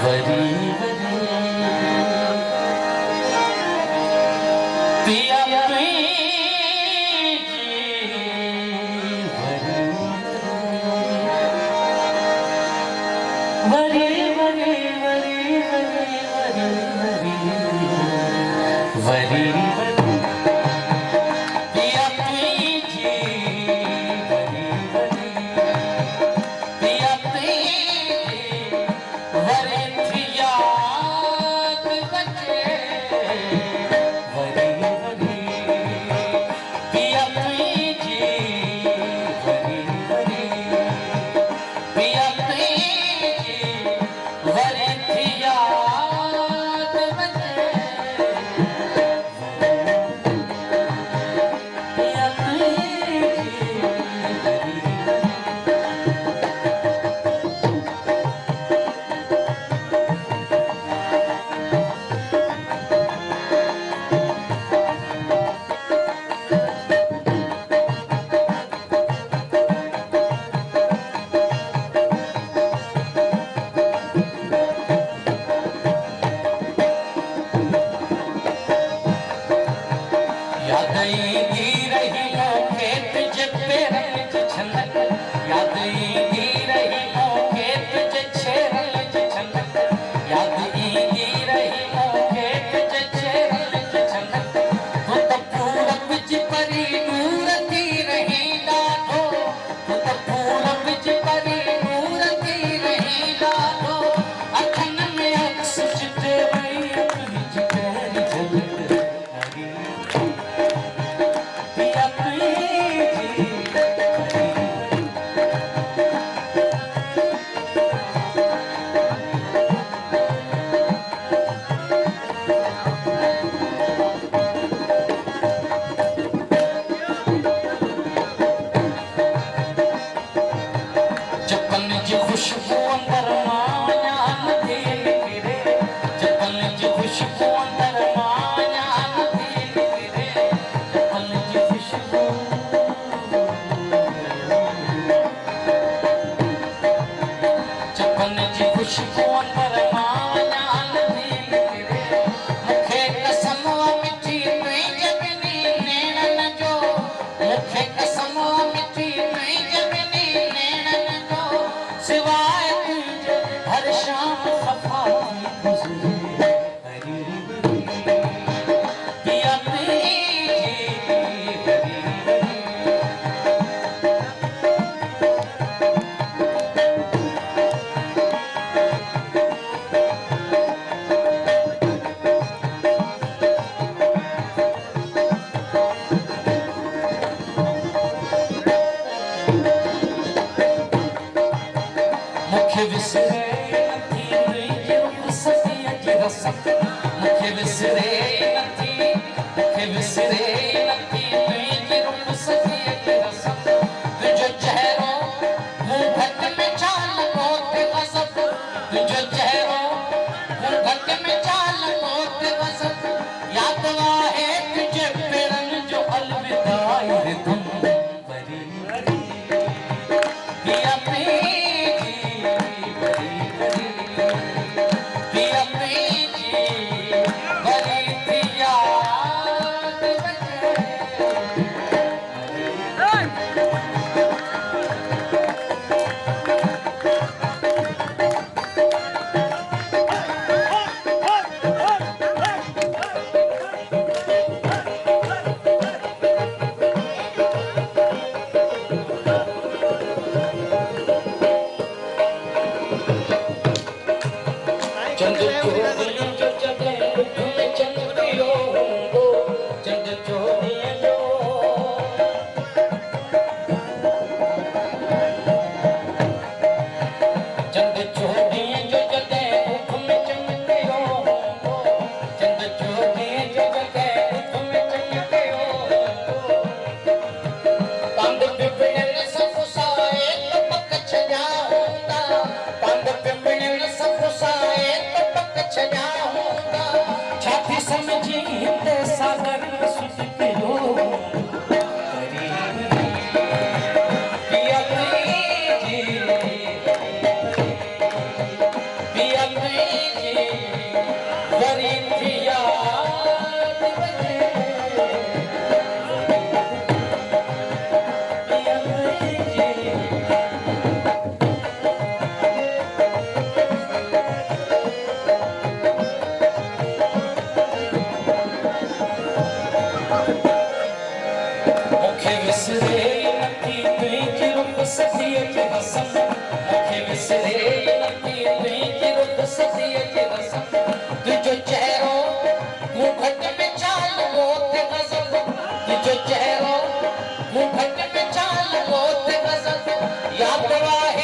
worry worry पिया worry worry worry worry worry पिया PG worry worry पिया PG worry याद बचे वरी वरी पिया पीजी वरी वरी पिया पीजी वरी याद बचे पिया खुशबू अंदर माया नदी निकले जपन जी खुशबू अंदर माया नदी निकले जपन जी खुशबू जपन जी खुशबू अंदर माया नदी निकले मुखे कसम मिठी तुई जगनी नैणन जो मुखे कसम मिठी तुई जगनी नैणन जो सिवाय तुझे हर शाम खफा गुजरे हरी पिया मुखे विसरे नथी तुझी रुखसती जी रसत मुखे विसरे नथी मुखे विसरे नथी तुझी रुखसती जी रसत तुझो चेहरो घूंघट में चाल मोते वसत तुझो चेहरो घूंघट में चाल मोते वसत याद आहे तुझे पेरन जो अलविदाई रिदम वरी वरी पिया चंद चोदियों जो जगह में चंद्रियों होंगो चंद चोदियों जो चंद चोदियों जो जगह में चंद्रियों होंगो चंद चोदियों जो जगह में चंद्रियों होंगो पंद पिपड़न सब साए तो पक छजा होता पंद पिपड़न सब साए छजा नथी तुंहिंजी रुख सदीअ जे रसम तुंहिंजो चहिरो मूं घट में चाल मोत गज़ब तुंहिंजो चहिरो मूं घट में चाल मोत गज़ब यादि आहे